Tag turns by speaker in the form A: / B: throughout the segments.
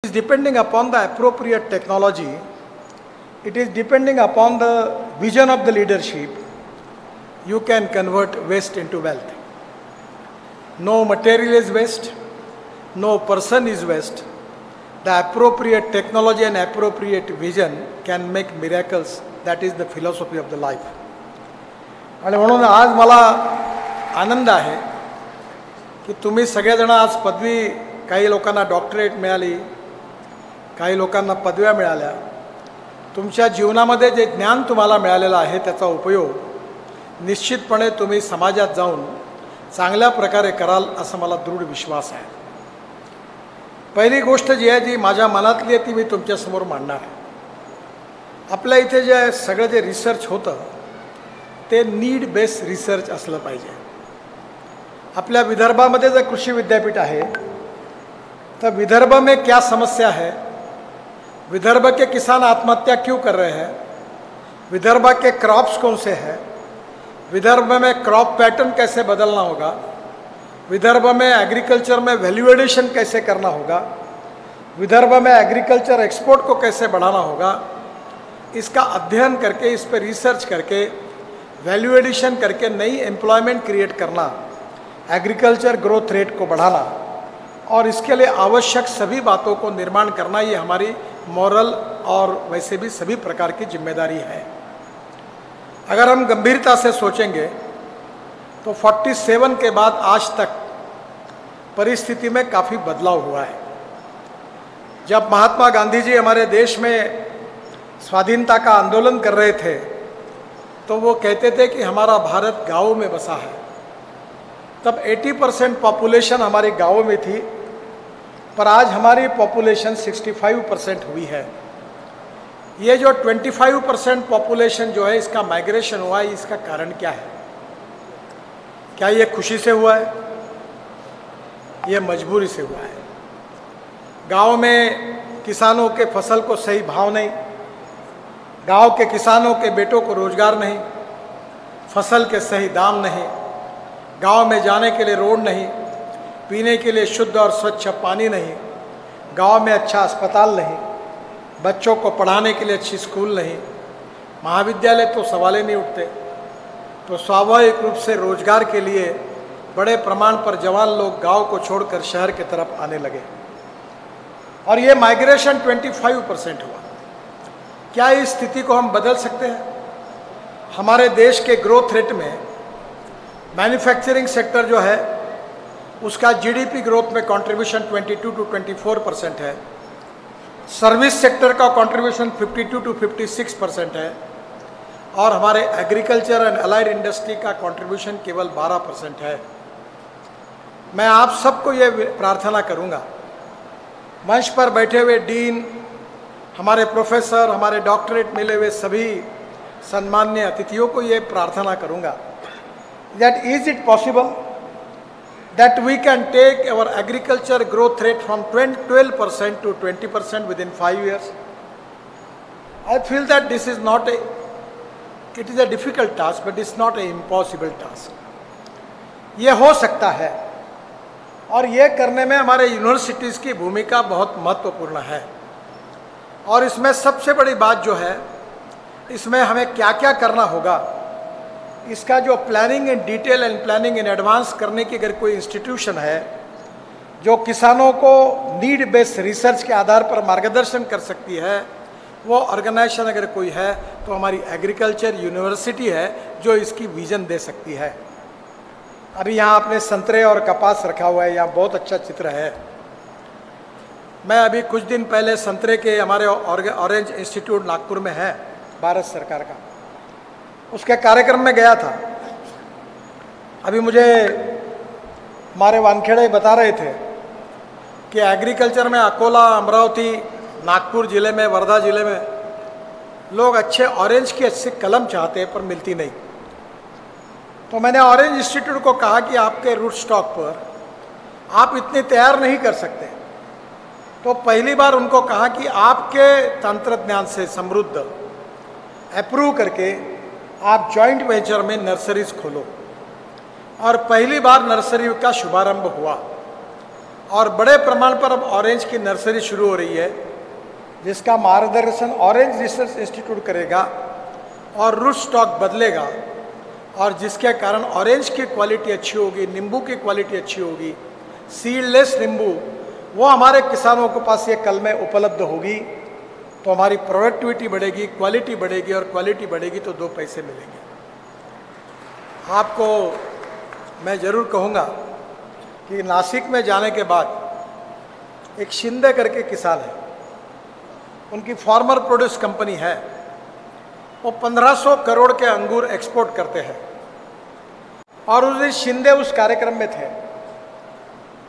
A: is depending upon the appropriate technology. It is depending upon the vision of the leadership. You can convert waste into wealth. No material is waste. No person is waste. The appropriate technology and appropriate vision can make miracles. That is the philosophy of the life. आणि म्हणून आज मला आनंद आहे की तुम्ही सगळेजण आज पदवी, काही लोकांना डॉक्टरेट मिळाली, काही लोकांना पदव्या मिळाल्या. तुमच्या जीवनामध्ये जे ज्ञान तुम्हाला मिळालेलं आहे त्याचा उपयोग निश्चितपणे तुम्ही समाजात जाऊन चांगल्या प्रकारे कराल असं मला दृढ विश्वास आहे. पहिली गोष्ट जी आहे, जी माझ्या मनातली आहे, ती मी तुमच्यासमोर मांडणार आहे. आपल्या इथे जे सगळं जे रिसर्च होतं ते नीड बेस्ड रिसर्च असलं पाहिजे. आपल्या विदर्भामध्ये जर कृषी विद्यापीठ आहे तो विदर्भ में क्या समस्या है, विदर्भ के किसान आत्महत्या क्यों कर रहे हैं, विदर्भ के क्रॉप्स कौन से हैं, विदर्भ में क्रॉप पैटर्न कैसे बदलना होगा, विदर्भ में एग्रीकल्चर में वैल्यू एडिशन कैसे करना होगा, विदर्भ में एग्रीकल्चर एक्सपोर्ट को कैसे बढ़ाना होगा, इसका अध्ययन करके, इस पर रिसर्च करके, वैल्यू एडिशन करके नई एम्प्लॉयमेंट क्रिएट करना, एग्रीकल्चर ग्रोथ रेट को बढ़ाना और इसके लिए आवश्यक सभी बातों को निर्माण करना, ये हमारी मॉरल और वैसे भी सभी प्रकार की जिम्मेदारी है. अगर हम गंभीरता से सोचेंगे तो 47 के बाद आज तक परिस्थिति में काफ़ी बदलाव हुआ है. जब महात्मा गांधी जी हमारे देश में स्वाधीनता का आंदोलन कर रहे थे तो वो कहते थे कि हमारा भारत गाँव में बसा है. तब 80% पॉपुलेशन हमारे गाँव में थी, पर आज हमारी पॉपुलेशन 65% हुई है. ये जो 25% पॉपुलेशन जो है इसका माइग्रेशन हुआ है, इसका कारण क्या है? क्या ये खुशी से हुआ है? ये मजबूरी से हुआ है. गांव में किसानों के फसल को सही भाव नहीं, गांव के किसानों के बेटों को रोजगार नहीं, फसल के सही दाम नहीं, गांव में जाने के लिए रोड नहीं, पीने के लिए शुद्ध और स्वच्छ पानी नहीं, गांव में अच्छा अस्पताल नहीं, बच्चों को पढ़ाने के लिए अच्छी स्कूल नहीं, महाविद्यालय तो सवाल ही नहीं उठते. तो स्वाभाविक रूप से रोजगार के लिए बड़े प्रमाण पर जवान लोग गांव को छोड़कर शहर की तरफ आने लगे और ये माइग्रेशन 25% हुआ. क्या इस स्थिति को हम बदल सकते हैं? हमारे देश के ग्रोथ रेट में मैन्युफैक्चरिंग सेक्टर जो है उसका जीडीपी ग्रोथ में कंट्रीब्यूशन 22 to 24% है, सर्विस सेक्टर का कंट्रीब्यूशन 52 to 56% है और हमारे एग्रीकल्चर एंड अलाइड इंडस्ट्री का कंट्रीब्यूशन केवल 12% है. मैं आप सबको ये प्रार्थना करूँगा, मंच पर बैठे हुए डीन, हमारे प्रोफेसर, हमारे डॉक्टरेट मिले हुए सभी सम्मान्य अतिथियों को ये प्रार्थना करूँगा, that is it possible that we can take our agriculture growth rate from 12% to 20% within 5 years? I feel that this is not it is a difficult task, but it's not an impossible task. ये हो सकता है और ये करने में हमारे universities की भूमिका बहुत महत्वपूर्ण है. और इसमें सबसे बड़ी बात जो है, इसमें हमें क्या क्या करना होगा, इसका जो planning in detail and planning in advance करने की अगर कोई इंस्टीट्यूशन है जो किसानों को नीड बेस्ड रिसर्च के आधार पर मार्गदर्शन कर सकती है, वो ऑर्गेनाइजेशन अगर कोई है तो हमारी एग्रीकल्चर यूनिवर्सिटी है जो इसकी विजन दे सकती है. अभी यहाँ आपने संतरे और कपास रखा हुआ है, यहाँ बहुत अच्छा चित्र है. मैं अभी कुछ दिन पहले संतरे के हमारे ऑरेंज इंस्टीट्यूट नागपुर में है भारत सरकार का, उसके कार्यक्रम में गया था. अभी मुझे हमारे वानखेड़े बता रहे थे कि एग्रीकल्चर में अकोला, अमरावती, नागपुर ज़िले में, वर्धा ज़िले में लोग अच्छे ऑरेंज की अच्छी कलम चाहते हैं पर मिलती नहीं. तो मैंने ऑरेंज इंस्टीट्यूट को कहा कि आपके रूट स्टॉक पर आप इतनी तैयार नहीं कर सकते. तो पहली बार उनको कहा कि आपके तंत्रज्ञान से समृद्ध अप्रूव करके आप जॉइंट वेंचर में नर्सरीज खोलो. और पहली बार नर्सरी का शुभारंभ हुआ और बड़े प्रमाण पर अब ऑरेंज की नर्सरी शुरू हो रही है, जिसका मार्गदर्शन ऑरेंज रिसर्च इंस्टीट्यूट करेगा और रूट स्टॉक बदलेगा, और जिसके कारण ऑरेंज की क्वालिटी अच्छी होगी, नींबू की क्वालिटी अच्छी होगी, सीडलेस नींबू वो हमारे किसानों के पास ये कल में उपलब्ध होगी, तो हमारी प्रोडक्टिविटी बढ़ेगी, क्वालिटी बढ़ेगी, और क्वालिटी बढ़ेगी तो 2 पैसे मिलेंगे। आपको मैं ज़रूर कहूँगा कि नासिक में जाने के बाद एक शिंदे करके किसान है, उनकी फार्मर प्रोड्यूस कंपनी है, वो 1500 करोड़ के अंगूर एक्सपोर्ट करते हैं। और उस दिन शिंदे उस कार्यक्रम में थे।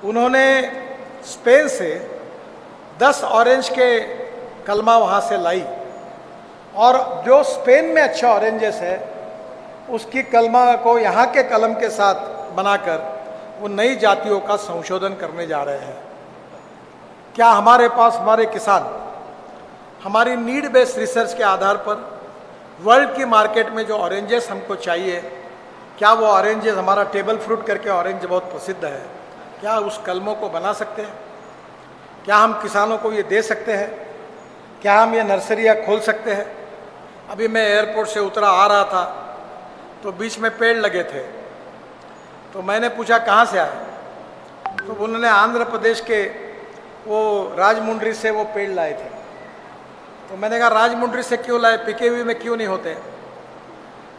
A: उन्होंने स्पेन से 10 ऑरेंज के कलमा वहाँ से लाई, और जो स्पेन में अच्छा ऑरेंजेस है उसकी कलमा को यहाँ के कलम के साथ बनाकर वो नई जातियों का संशोधन करने जा रहे हैं। क्या हमारे पास हमारे किसान हमारी नीड बेस्ड रिसर्च के आधार पर वर्ल्ड की मार्केट में जो ऑरेंजेस हमको चाहिए, क्या वो ऑरेंजेस, हमारा टेबल फ्रूट करके ऑरेंज बहुत प्रसिद्ध है, क्या उस कलमों को बना सकते हैं? क्या हम किसानों को ये दे सकते हैं? क्या हम ये नर्सरियाँ खोल सकते हैं? अभी मैं एयरपोर्ट से उतरा आ रहा था तो बीच में पेड़ लगे थे, तो मैंने पूछा कहाँ से आए, तो उन्होंने आंध्र प्रदेश के वो राजमुंड्री से वो पेड़ लाए थे। तो मैंने कहा राजमुंड्री से क्यों लाए, पीकेवी में क्यों नहीं होते?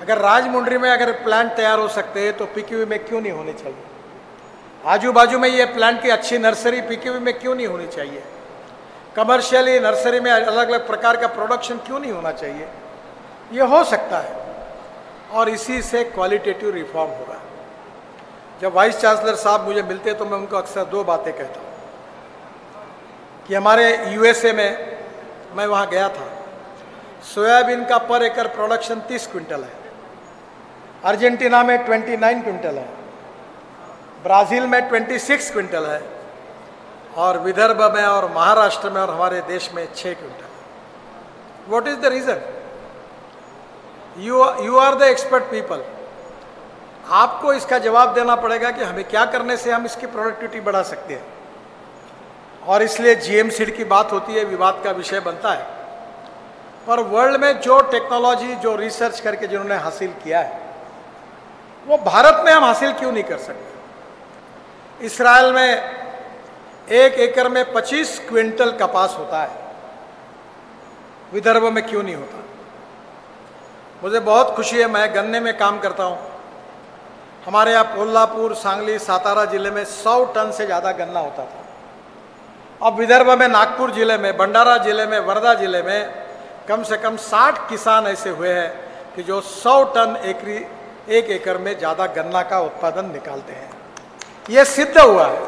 A: अगर राजमुंड्री में अगर प्लांट तैयार हो सकते हैं तो पीकेवी में क्यों नहीं होने चाहिए? आजू बाजू में ये प्लांट की अच्छी नर्सरी पीकेवी में क्यों नहीं होनी चाहिए? कमर्शियली नर्सरी में अलग अलग प्रकार का प्रोडक्शन क्यों नहीं होना चाहिए? ये हो सकता है, और इसी से क्वालिटेटिव रिफॉर्म होगा। जब वाइस चांसलर साहब मुझे मिलते हैं तो मैं उनको अक्सर 2 बातें कहता हूँ कि हमारे यूएसए में मैं वहाँ गया था, सोयाबीन का पर एकड़ प्रोडक्शन 30 क्विंटल है, अर्जेंटीना में 29 क्विंटल है, ब्राज़ील में 26 क्विंटल है, और विदर्भ में और महाराष्ट्र में और हमारे देश में 6 quintal. What is the reason? You are the expert people. आपको इसका जवाब देना पड़ेगा कि हमें क्या करने से हम इसकी प्रोडक्टिविटी बढ़ा सकते हैं। और इसलिए जीएम सीड की बात होती है, विवाद का विषय बनता है, पर वर्ल्ड में जो टेक्नोलॉजी, जो रिसर्च करके जिन्होंने हासिल किया है, वो भारत में हम हासिल क्यों नहीं कर सकते? इसराइल में 1 एकड़ में 25 क्विंटल कपास होता है, विदर्भ में क्यों नहीं होता? मुझे बहुत खुशी है, मैं गन्ने में काम करता हूँ। हमारे यहाँ कोल्हापुर, सांगली, सातारा जिले में 100 टन से ज़्यादा गन्ना होता था। अब विदर्भ में, नागपुर जिले में, भंडारा जिले में, वर्धा जिले में कम से कम 60 किसान ऐसे हुए हैं कि जो 100 टन 1 एकड़ में ज़्यादा गन्ना का उत्पादन निकालते हैं। ये सिद्ध हुआ है।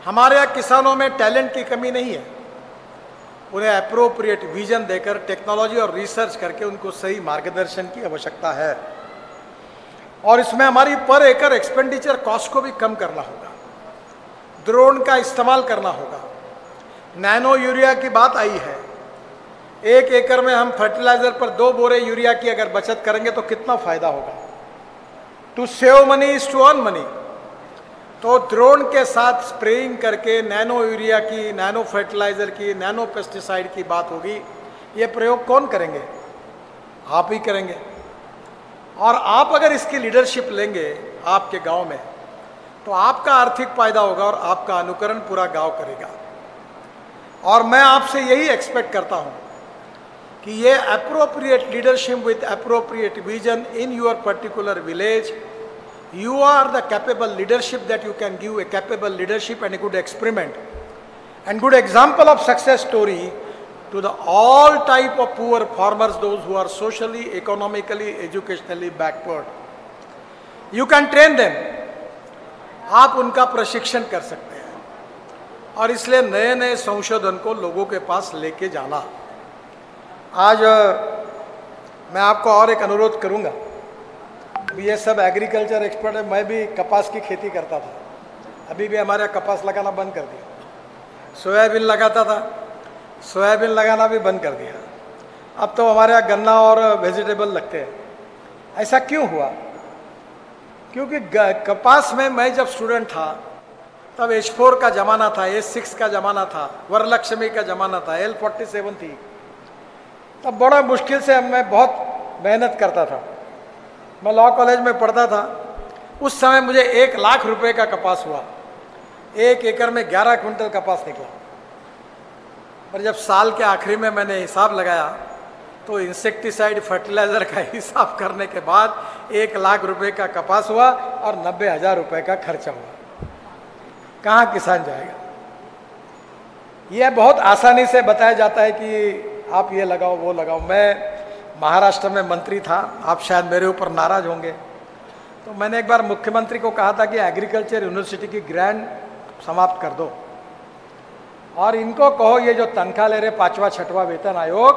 A: हमारे यहाँ किसानों में टैलेंट की कमी नहीं है, उन्हें अप्रोप्रिएट विजन देकर टेक्नोलॉजी और रिसर्च करके उनको सही मार्गदर्शन की आवश्यकता है। और इसमें हमारी पर एकड़ एक्सपेंडिचर कॉस्ट को भी कम करना होगा, ड्रोन का इस्तेमाल करना होगा। नैनो यूरिया की बात आई है, 1 एकड़ में हम फर्टिलाइजर पर 2 बोरे यूरिया की अगर बचत करेंगे तो कितना फायदा होगा। To save money is to earn money. तो ड्रोन के साथ स्प्रेइंग करके नैनो यूरिया की, नैनो फर्टिलाइजर की, नैनो पेस्टिसाइड की बात होगी। ये प्रयोग कौन करेंगे? आप ही करेंगे। और आप अगर इसकी लीडरशिप लेंगे आपके गांव में, तो आपका आर्थिक फायदा होगा और आपका अनुकरण पूरा गांव करेगा। और मैं आपसे यही एक्सपेक्ट करता हूं कि ये appropriate leadership with appropriate vision in your particular village, you are the capable leadership that you can give a capable leadership and a good experiment and good example of success story to the all type of poor farmers, those who are socially, economically, educationally backward. You can train them. आप उनका प्रशिक्षण कर सकते हैं, और इसलिए नए नए संशोधन को लोगों के पास लेके जाना। आज मैं आपको और एक अनुरोध करूंगा। अभी ये सब एग्रीकल्चर एक्सपर्ट है, मैं भी कपास की खेती करता था, अभी भी हमारे कपास लगाना बंद कर दिया। सोयाबीन लगाता था, सोयाबीन लगाना भी बंद कर दिया। अब तो हमारे यहाँ गन्ना और वेजिटेबल लगते हैं। ऐसा क्यों हुआ? क्योंकि कपास में मैं जब स्टूडेंट था तब H4 का ज़माना था, H6 का ज़माना था, वरलक्ष्मी का ज़माना था, L47 थी। तब बड़ा मुश्किल से मैं बहुत मेहनत करता था। मैं लॉ कॉलेज में पढ़ता था। उस समय मुझे 1 लाख रुपए का कपास हुआ। 1 एकड़ में 11 क्विंटल कपास निकला। पर जब साल के आखिरी में मैंने हिसाब लगाया तो इंसेक्टिसाइड फर्टिलाइजर का हिसाब करने के बाद 1 लाख रुपए का कपास हुआ और 90,000 रुपए का खर्चा हुआ। कहाँ किसान जाएगा? यह बहुत आसानी से बताया जाता है कि आप ये लगाओ वो लगाओ। मैं महाराष्ट्र में मंत्री था, आप शायद मेरे ऊपर नाराज होंगे, तो मैंने एक बार मुख्यमंत्री को कहा था कि एग्रीकल्चर यूनिवर्सिटी की ग्रांट समाप्त कर दो और इनको कहो ये जो तनख्वाह ले रहे 5वां 6वां वेतन आयोग,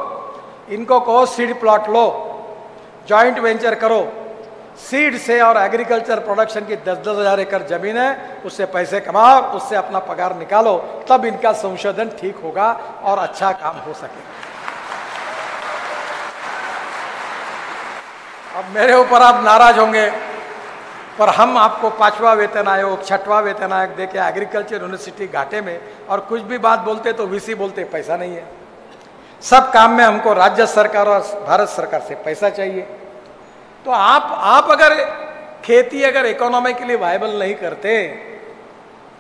A: इनको कहो सीड प्लॉट लो, जॉइंट वेंचर करो, सीड से और एग्रीकल्चर प्रोडक्शन की 10-10 हज़ार एकड़ जमीन है, उससे पैसे कमाओ, उससे अपना पगार निकालो, तब इनका संशोधन ठीक होगा और अच्छा काम हो सकेगा। अब मेरे ऊपर आप नाराज होंगे, पर हम आपको 5वां वेतन आयोग 6वां वेतन आयोग देके एग्रीकल्चर यूनिवर्सिटी घाटे में, और कुछ भी बात बोलते तो वीसी बोलते पैसा नहीं है। सब काम में हमको राज्य सरकार और भारत सरकार से पैसा चाहिए। तो आप अगर खेती अगर इकोनॉमिकली वायबल नहीं करते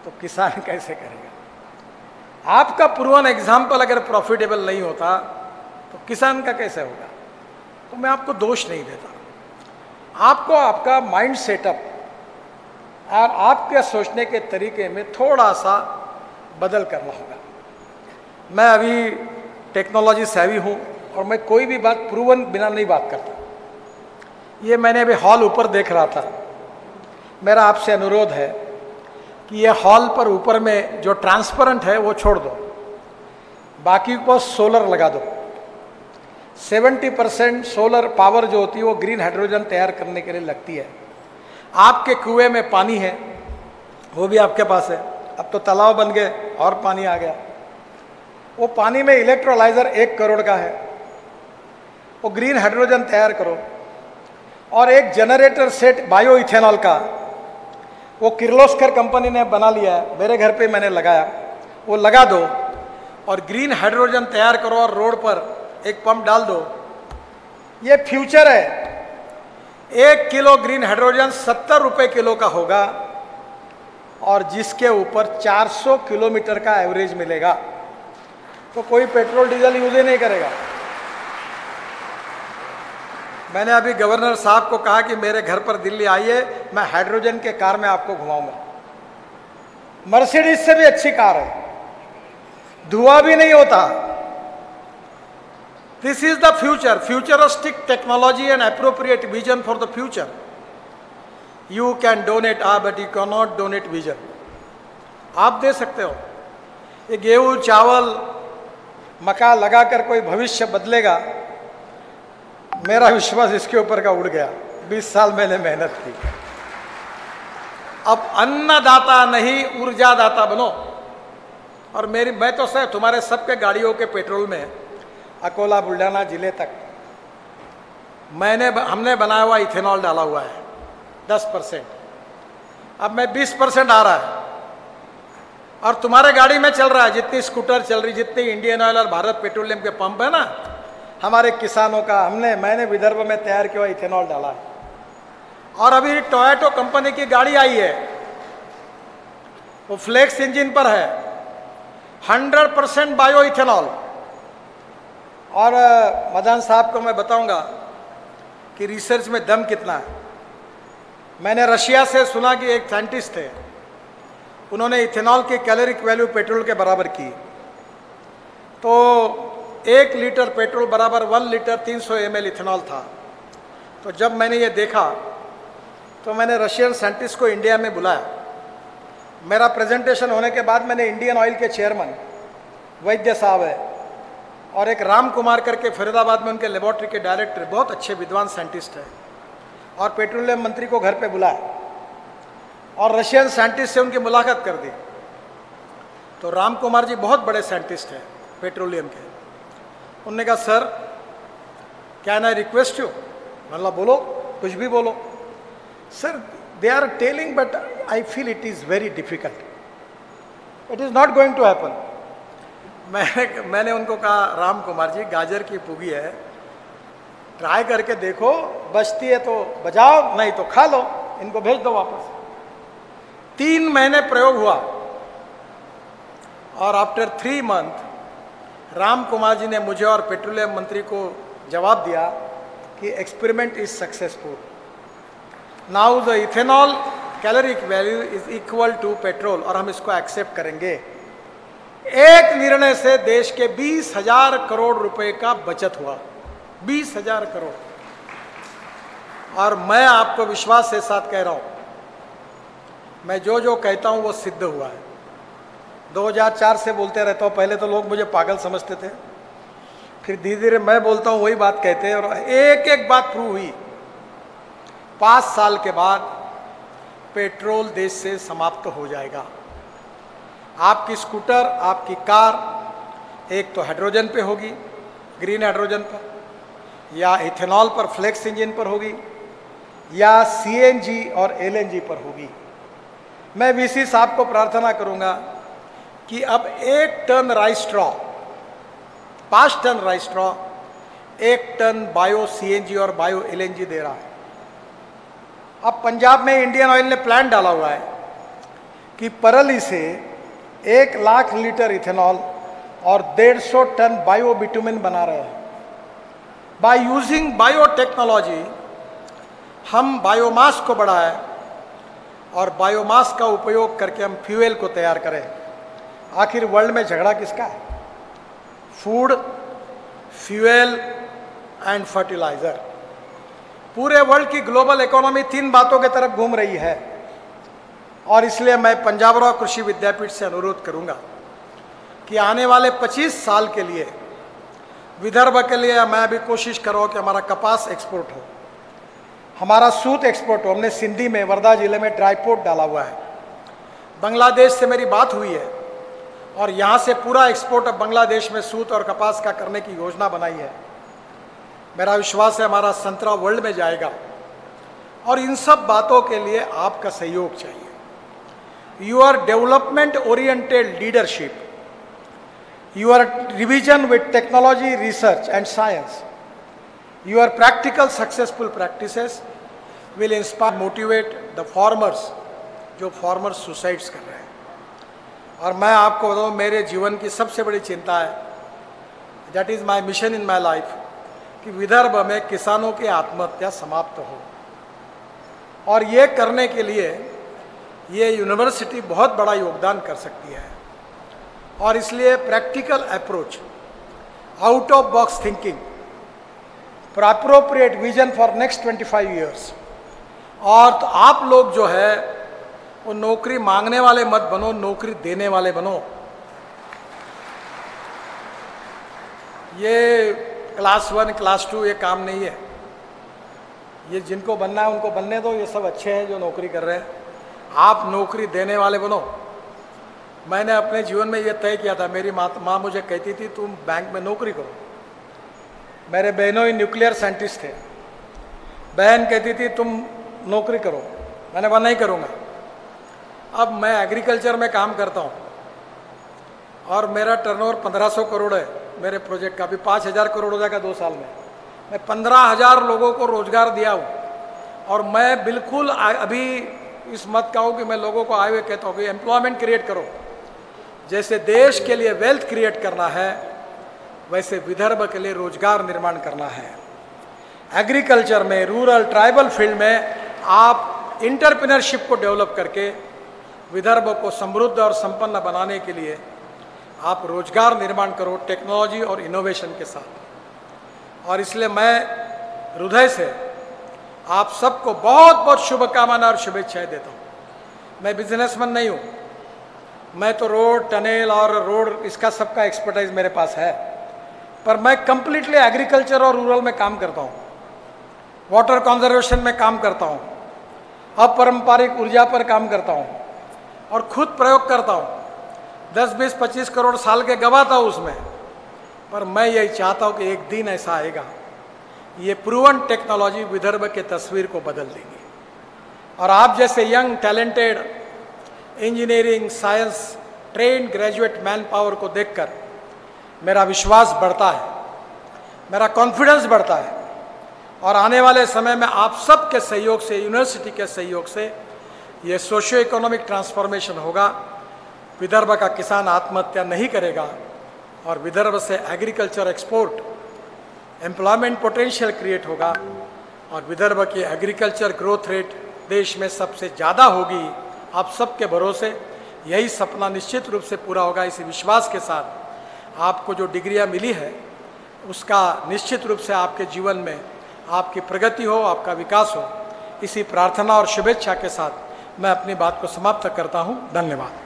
A: तो किसान कैसे करेगा? आपका प्रूवन एग्जाम्पल अगर प्रॉफिटेबल नहीं होता तो किसान का कैसे होगा? तो मैं आपको दोष नहीं देता, आपको आपका माइंड सेटअप और आपके सोचने के तरीके में थोड़ा सा बदल करना होगा। मैं अभी टेक्नोलॉजी सेवी हूँ और मैं कोई भी बात प्रूवन बिना नहीं बात करता। ये मैंने अभी हॉल ऊपर देख रहा था, मेरा आपसे अनुरोध है कि ये हॉल पर ऊपर में जो ट्रांसपेरेंट है वो छोड़ दो, बाकी को सोलर लगा दो। 70% सोलर पावर जो होती है वो ग्रीन हाइड्रोजन तैयार करने के लिए लगती है। आपके कुएं में पानी है, वो भी आपके पास है, अब तो तालाब बन गए और पानी आ गया। वो पानी में इलेक्ट्रोलाइजर 1 करोड़ का है, वो ग्रीन हाइड्रोजन तैयार करो। और एक जनरेटर सेट बायो इथेनॉल का, वो किर्लोस्कर कंपनी ने बना लिया है, मेरे घर पे मैंने लगाया, वो लगा दो और ग्रीन हाइड्रोजन तैयार करो और रोड पर एक पंप डाल दो। ये फ्यूचर है। 1 किलो ग्रीन हाइड्रोजन 70 रुपए किलो का होगा और जिसके ऊपर 400 किलोमीटर का एवरेज मिलेगा। तो कोई पेट्रोल डीजल यूज ही नहीं करेगा। मैंने अभी गवर्नर साहब को कहा कि मेरे घर पर दिल्ली आइए, मैं हाइड्रोजन के कार में आपको घुमाऊंगा। मर्सिडीज से भी अच्छी कार है, धुआं भी नहीं होता। This is the future, futuristic technology and appropriate vision for the future. You can donate but you can not donate vision. आप दे सकते हो, ये गेहूं चावल मक्का लगाकर कोई भविष्य बदलेगा, मेरा विश्वास इसके ऊपर का उड़ गया। 20 साल मैंने मेहनत की। अब अन्नदाता नहीं ऊर्जादाता बनो। और मैं तो सर तुम्हारे सबके गाड़ियों के पेट्रोल में अकोला बुल्ढाना जिले तक हमने बनाया हुआ इथेनॉल डाला हुआ है 10%। अब मैं 20% आ रहा है और तुम्हारे गाड़ी में चल रहा है। जितनी स्कूटर चल रही, जितनी इंडियन ऑयल और भारत पेट्रोलियम के पंप है ना, हमारे किसानों का मैंने विदर्भ में तैयार किया हुआ इथेनॉल डाला है। और अभी टोयोटो कंपनी की गाड़ी आई है, वो फ्लेक्स इंजन पर है, 100% बायो इथेनॉल। और मदन साहब को मैं बताऊंगा कि रिसर्च में दम कितना है। मैंने रशिया से सुना कि एक साइंटिस्ट थे, उन्होंने इथेनॉल की कैलोरिक वैल्यू पेट्रोल के बराबर की। तो 1 लीटर पेट्रोल बराबर 1 लीटर 300 ml इथेनॉल था। तो जब मैंने ये देखा तो मैंने रशियन साइंटिस्ट को इंडिया में बुलाया। मेरा प्रेजेंटेशन होने के बाद मैंने इंडियन ऑयल के चेयरमैन वैद्य साहब है और एक राम कुमार करके फरीदाबाद में उनके लेबोरेटरी के डायरेक्टर, बहुत अच्छे विद्वान साइंटिस्ट हैं, और पेट्रोलियम मंत्री को घर पे बुलाया और रशियन साइंटिस्ट से उनकी मुलाकात कर दी। तो राम कुमार जी बहुत बड़े साइंटिस्ट हैं पेट्रोलियम के। उन्होंने कहा, sir can I request you? मतलब बोलो, कुछ भी बोलो। Sir they are telling but I feel it is very difficult. It is not going to happen. मैंने उनको कहा, राम कुमार जी गाजर की पूगी है, ट्राई करके देखो, बचती है तो बजाओ, नहीं तो खा लो, इनको भेज दो वापस। 3 महीने प्रयोग हुआ और आफ्टर 3 मंथ राम कुमार जी ने मुझे और पेट्रोलियम मंत्री को जवाब दिया कि experiment is successful, now the ethanol caloric value is equal to petrol, और हम इसको एक्सेप्ट करेंगे। एक निर्णय से देश के 20,000 करोड़ रुपए का बचत हुआ, 20,000 करोड़। और मैं आपको विश्वास के साथ कह रहा हूं, मैं जो जो कहता हूं वो सिद्ध हुआ है। 2004 से बोलते रहता हूं, पहले तो लोग मुझे पागल समझते थे, फिर धीरे धीरे मैं बोलता हूं वही बात कहते हैं, और एक एक बात प्रूव हुई। 5 साल के बाद पेट्रोल देश से समाप्त हो जाएगा। आपकी स्कूटर, आपकी कार एक तो हाइड्रोजन पे होगी, ग्रीन हाइड्रोजन पर, या इथेनॉल पर फ्लेक्स इंजन पर होगी, या सीएनजी और एलएनजी पर होगी। मैं वीसी साहब को प्रार्थना करूंगा कि अब 1 ton rice straw, 5 ton rice straw 1 ton bio CNG और बायो एलएनजी दे रहा है। अब पंजाब में इंडियन ऑयल ने प्लान डाला हुआ है कि परली से 1 लाख लीटर इथेनॉल और 150 टन बायो बिटुमिन बना रहे हैं। बाय यूजिंग बायोटेक्नोलॉजी हम बायोमास को बढ़ाएं और बायोमास का उपयोग करके हम फ्यूल को तैयार करें। आखिर वर्ल्ड में झगड़ा किसका है? Food, fuel and fertiliser. पूरे वर्ल्ड की ग्लोबल इकोनॉमी 3 बातों की तरफ घूम रही है, और इसलिए मैं पंजाबराव कृषि विद्यापीठ से अनुरोध करूंगा कि आने वाले 25 साल के लिए विदर्भ के लिए मैं भी कोशिश करूँ कि हमारा कपास एक्सपोर्ट हो, हमारा सूत एक्सपोर्ट हो। हमने सिंधी में, वर्धा जिले में ड्राई पोर्ट डाला हुआ है। बांग्लादेश से मेरी बात हुई है और यहाँ से पूरा एक्सपोर्ट अब बांग्लादेश में सूत और कपास का करने की योजना बनाई है। मेरा विश्वास है हमारा संतरा वर्ल्ड में जाएगा, और इन सब बातों के लिए आपका सहयोग चाहिए। Your development oriented leadership, your revision with technology, research and science, your practical successful practices will inspire, motivate the farmers जो farmers suicides कर रहे हैं। और मैं आपको बताऊँ, मेरे जीवन की सबसे बड़ी चिंता है, that is my mission in my life, कि विदर्भ में किसानों की आत्महत्या समाप्त हो। और ये करने के लिए ये यूनिवर्सिटी बहुत बड़ा योगदान कर सकती है। और इसलिए practical approach, out of box thinking, for appropriate vision for next 25 years. और तो आप लोग जो है वो नौकरी मांगने वाले मत बनो, नौकरी देने वाले बनो। ये क्लास 1 क्लास 2 ये काम नहीं है। ये जिनको बनना है उनको बनने दो, ये सब अच्छे हैं जो नौकरी कर रहे हैं। आप नौकरी देने वाले बनो। मैंने अपने जीवन में ये तय किया था, मेरी माँ मुझे कहती थी तुम बैंक में नौकरी करो। मेरे बहनों ही न्यूक्लियर साइंटिस्ट थे, बहन कहती थी तुम नौकरी करो, मैंने कहा नहीं करूँगा। अब मैं एग्रीकल्चर में काम करता हूँ और मेरा टर्नओवर 1500 करोड़ है मेरे प्रोजेक्ट का, अभी 5000 करोड़ हो जाएगा 2 साल में। मैं 15,000 लोगों को रोजगार दिया हूँ, और मैं बिल्कुल अभी इस मत का हूँ कि मैं लोगों को आए हुए कहता हूँ कि एम्प्लॉयमेंट क्रिएट करो। जैसे देश के लिए वेल्थ क्रिएट करना है, वैसे विदर्भ के लिए रोजगार निर्माण करना है। एग्रीकल्चर में, रूरल ट्राइबल फील्ड में आप इंटरप्रेन्योरशिप को डेवलप करके विदर्भ को समृद्ध और संपन्न बनाने के लिए आप रोजगार निर्माण करो टेक्नोलॉजी और इनोवेशन के साथ। और इसलिए मैं हृदय से आप सबको बहुत बहुत शुभकामनाएं और शुभेच्छाएं देता हूँ। मैं बिजनेसमैन नहीं हूँ, मैं तो रोड, टनल और रोड इसका सबका एक्सपर्टाइज मेरे पास है, पर मैं कंप्लीटली एग्रीकल्चर और रूरल में काम करता हूँ, वाटर कंजर्वेशन में काम करता हूँ, अपारंपरिक ऊर्जा पर काम करता हूँ, और खुद प्रयोग करता हूँ। 10, 20, 25 करोड़ साल के गवाता हूँ उसमें, पर मैं यही चाहता हूँ कि एक दिन ऐसा आएगा, ये प्रूवन टेक्नोलॉजी विदर्भ के तस्वीर को बदल देगी। और आप जैसे young talented engineering, science train graduate man power को देखकर मेरा विश्वास बढ़ता है, मेरा कॉन्फिडेंस बढ़ता है और आने वाले समय में आप सब के सहयोग से, यूनिवर्सिटी के सहयोग से ये सोशियो इकोनॉमिक ट्रांसफॉर्मेशन होगा। विदर्भ का किसान आत्महत्या नहीं करेगा और विदर्भ से agriculture export, employment potential create होगा और विदर्भ की एग्रीकल्चर ग्रोथ रेट देश में सबसे ज़्यादा होगी। आप सबके भरोसे यही सपना निश्चित रूप से पूरा होगा। इसी विश्वास के साथ आपको जो डिग्रियां मिली है उसका निश्चित रूप से आपके जीवन में आपकी प्रगति हो, आपका विकास हो। इसी प्रार्थना और शुभेच्छा के साथ मैं अपनी बात को समाप्त करता हूं। धन्यवाद।